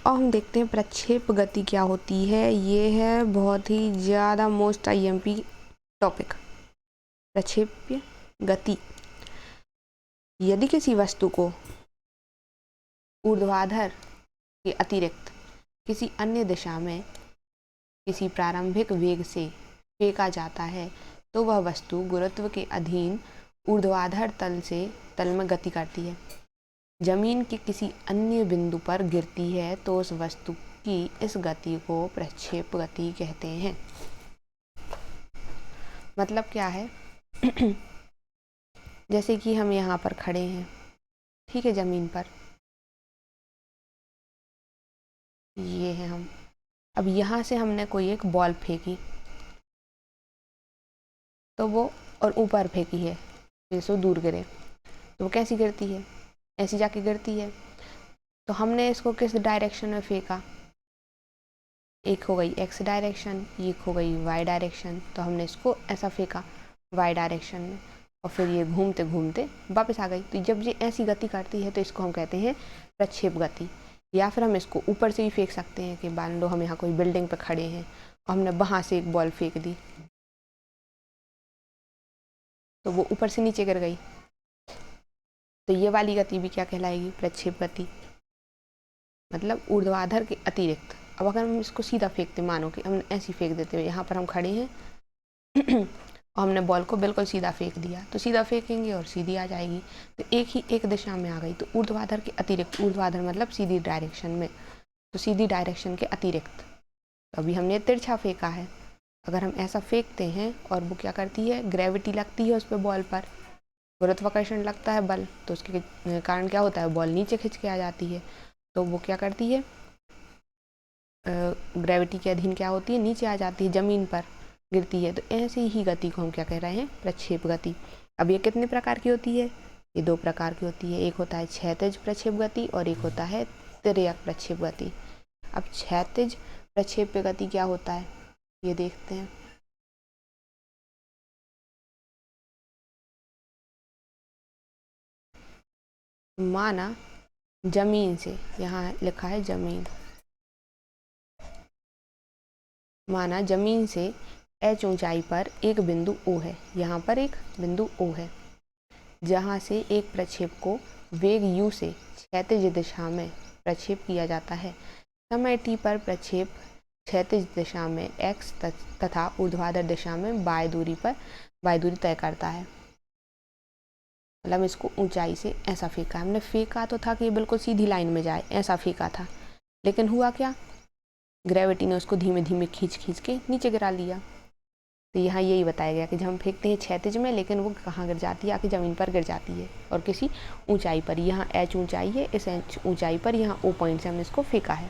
अब हम देखते हैं प्रक्षेप गति क्या होती है। ये है बहुत ही ज़्यादा मोस्ट आईएमपी टॉपिक, प्रक्षेप्य गति। यदि किसी वस्तु को ऊर्ध्वाधर के अतिरिक्त किसी अन्य दिशा में किसी प्रारंभिक वेग से फेंका जाता है तो वह वस्तु गुरुत्व के अधीन ऊर्ध्वाधर तल में गति करती है। जमीन के किसी अन्य बिंदु पर गिरती है तो उस वस्तु की इस गति को प्रक्षेप गति कहते हैं। मतलब क्या है जैसे कि हम यहाँ पर खड़े हैं, ठीक है, जमीन पर ये है हम। अब यहाँ से हमने कोई एक बॉल फेंकी तो वो, और ऊपर फेंकी है जैसे दूर गिरे, तो वो कैसी गिरती है, ऐसी जाके गिरती है। तो हमने इसको किस डायरेक्शन में फेंका, एक हो गई एक्स डायरेक्शन, एक हो गई वाई डायरेक्शन। तो हमने इसको ऐसा फेंका वाई डायरेक्शन में और फिर ये घूमते घूमते वापस आ गई। तो जब ये ऐसी गति करती है तो इसको हम कहते हैं प्रक्षेप गति। या फिर हम इसको ऊपर से भी फेंक सकते हैं कि मान लो हम यहाँ कोई बिल्डिंग पे खड़े हैं और हमने वहाँ से एक बॉल फेंक दी तो वो ऊपर से नीचे गिर गई, तो ये वाली गति भी क्या कहलाएगी, प्रक्षेप गति। मतलब ऊर्ध्वाधर के अतिरिक्त। अब अगर हम इसको सीधा फेंकते, मानो कि हम ऐसी फेंक देते, यहाँ पर हम खड़े हैं और हमने बॉल को बिल्कुल सीधा फेंक दिया, तो सीधा फेंकेंगे और सीधी आ जाएगी, तो एक ही एक दिशा में आ गई। तो ऊर्ध्वाधर के अतिरिक्त, ऊर्ध्वाधर मतलब सीधी डायरेक्शन में, तो सीधी डायरेक्शन के अतिरिक्त। तो अभी हमने तिरछा फेंका है, अगर हम ऐसा फेंकते हैं और वो क्या करती है, ग्रेविटी लगती है उस पर, बॉल पर गुरुत्वाकर्षण लगता है बल, तो उसके कारण क्या होता है, बॉल नीचे खिंच के आ जाती है। तो वो क्या करती है, ग्रेविटी के अधीन क्या होती है, नीचे आ जाती है, जमीन पर गिरती है। तो ऐसी ही गति को हम क्या कह रहे हैं, प्रक्षेप गति। अब ये कितने प्रकार की होती है, ये दो प्रकार की होती है। एक होता है क्षैतिज प्रक्षेप गति और एक होता है तिर्यक प्रक्षेप गति। अब क्षैतिज प्रक्षेप गति क्या होता है ये देखते हैं। माना जमीन से, यहाँ लिखा है जमीन, माना जमीन से h ऊंचाई पर एक बिंदु O है, यहाँ पर एक बिंदु O है, जहाँ से एक प्रक्षेप को वेग u से क्षैतिज दिशा में प्रक्षेप किया जाता है। समय t पर प्रक्षेप क्षैतिज दिशा में x तथा ऊर्ध्वाधर दिशा में y दूरी तय करता है। मतलब इसको ऊंचाई से ऐसा फेंका, हमने फेंका तो था कि ये बिल्कुल सीधी लाइन में जाए, ऐसा फेंका था, लेकिन हुआ क्या, ग्रेविटी ने उसको धीमे धीमे खींच के नीचे गिरा लिया। तो यहाँ यही बताया गया कि जब हम फेंकते हैं क्षैतिज में, लेकिन वो कहाँ गिर जाती है, आके ज़मीन पर गिर जाती है और किसी ऊंचाई पर। यहाँ h ऊंचाई है, इस h ऊंचाई पर यहाँ O पॉइंट से हमने इसको फेंका है।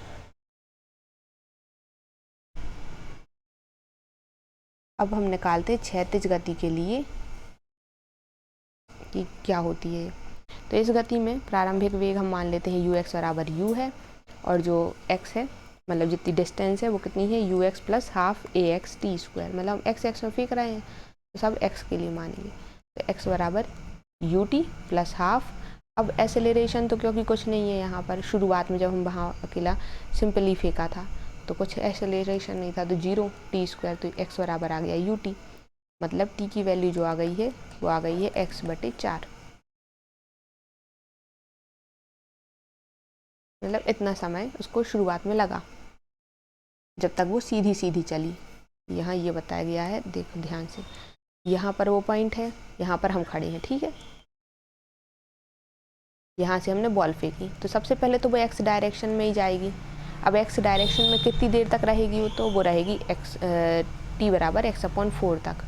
अब हम निकालते हैं क्षैतिज गति के लिए कि क्या होती है। तो इस गति में प्रारंभिक वेग हम मान लेते हैं ux बराबर u है, और जो x है, मतलब जितनी डिस्टेंस है वो कितनी है, ux plus half ax t square. मतलब हम x में फेंक रहे हैं तो सब x के लिए मानेंगे, तो x बराबर ut प्लस हाफ। अब एसेलरेशन तो क्योंकि कुछ नहीं है यहाँ पर, शुरुआत में जब हम वहाँ अकेला सिंपली फेंका था तो कुछ एसेलरेशन नहीं था, तो 0 t स्क्वायर, तो x बराबर आ गया ut। मतलब t की वैल्यू जो आ गई है वो आ गई है x/4। मतलब इतना समय उसको शुरुआत में लगा जब तक वो सीधी सीधी चली। यहाँ ये बताया गया है, देखो ध्यान से, यहाँ पर वो पॉइंट है, यहाँ पर हम खड़े हैं, ठीक है, यहाँ से हमने बॉल फेंकी, तो सबसे पहले तो वो एक्स डायरेक्शन में ही जाएगी। अब एक्स डायरेक्शन में कितनी देर तक रहेगी वो, तो वो रहेगी t बराबर x/4 तक।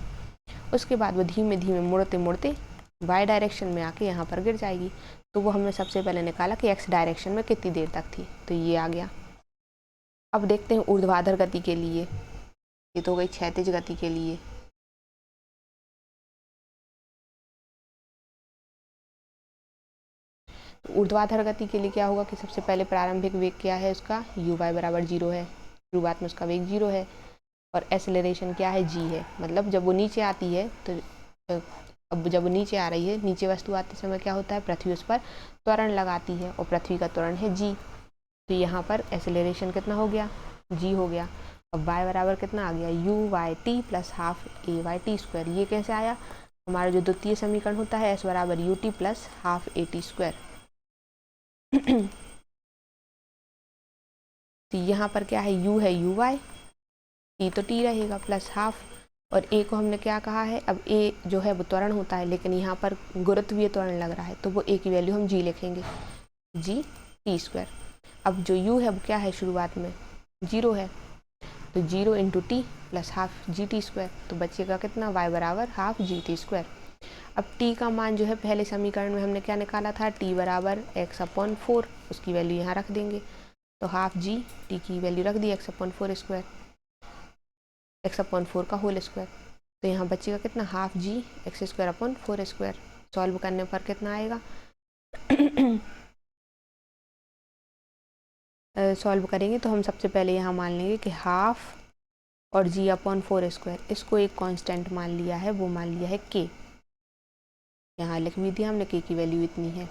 उसके बाद वो धीमे धीमे मुड़ते मुड़ते वाई डायरेक्शन में आके यहाँ पर गिर जाएगी। तो वो हमने सबसे पहले निकाला कि एक्स डायरेक्शन में कितनी देर तक थी, तो ये आ गया। अब देखते हैं ऊर्ध्वाधर गति के लिए, ये तो हो गई क्षैतिज गति के लिए। तो ऊर्ध्वाधर गति के लिए क्या होगा कि सबसे पहले प्रारंभिक वेग क्या है उसका, u y बराबर 0 है, शुरुआत में उसका वेग 0 है, और एसेलरेशन क्या है, g है। मतलब जब वो नीचे आती है तो अब जब वो नीचे आ रही है, नीचे वस्तु आते समय क्या होता है, पृथ्वी उस पर त्वरण लगाती है, और पृथ्वी का त्वरण है g। तो यहाँ पर एक्सेलरेशन कितना हो गया, g हो गया। अब y बराबर कितना आ गया, U Y T plus half A Y T square. ये कैसे आया, हमारा जो द्वितीय समीकरण होता है s बराबर U T plus half A T square. तो यहाँ पर क्या है, u है यू वाई, टी तो टी रहेगा प्लस हाफ, और a को हमने क्या कहा है, अब a जो है वो त्वरण होता है, लेकिन यहाँ पर गुरुत्वीय त्वरण लग रहा है तो वो a की वैल्यू हम g लिखेंगे, g टी स्क्वायर। अब जो u है वो क्या है, शुरुआत में 0 है, तो 0 into T plus half G T square, तो बचेगा कितना, y बराबर हाफ जी टी स्क्वायर। अब t का मान जो है पहले समीकरण में हमने क्या निकाला था, t बराबर x/4, उसकी वैल्यू यहाँ रख देंगे, तो हाफ जी टी की वैल्यू रख दी x/4 स्क्वायर, x/4 का होल स्क्वायर। तो यहाँ बचेगा कितना, half G X square upon 4 square. Solve करने पर कितना आएगा, सॉल्व करेंगे तो हम सबसे पहले यहाँ मान लेंगे कि हाफ और g/4 स्क्वायर, इसको एक कांस्टेंट मान लिया है, वो मान लिया है k, यहाँ लिख भी दिया हमने, k की वैल्यू इतनी है,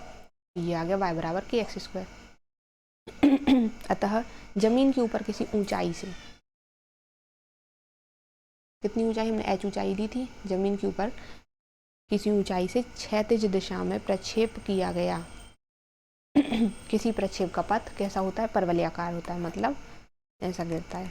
ये आ गया y बराबर के एक्स स्क्वायर। अतः जमीन के ऊपर किसी ऊंचाई से, कितनी ऊंचाई हमने h ऊंचाई दी थी, जमीन के ऊपर किसी ऊंचाई से क्षैतिज दिशा में प्रक्षेप किया गया किसी प्रक्षेप का पथ कैसा होता है, परवलयाकार होता है, मतलब ऐसा गिरता है।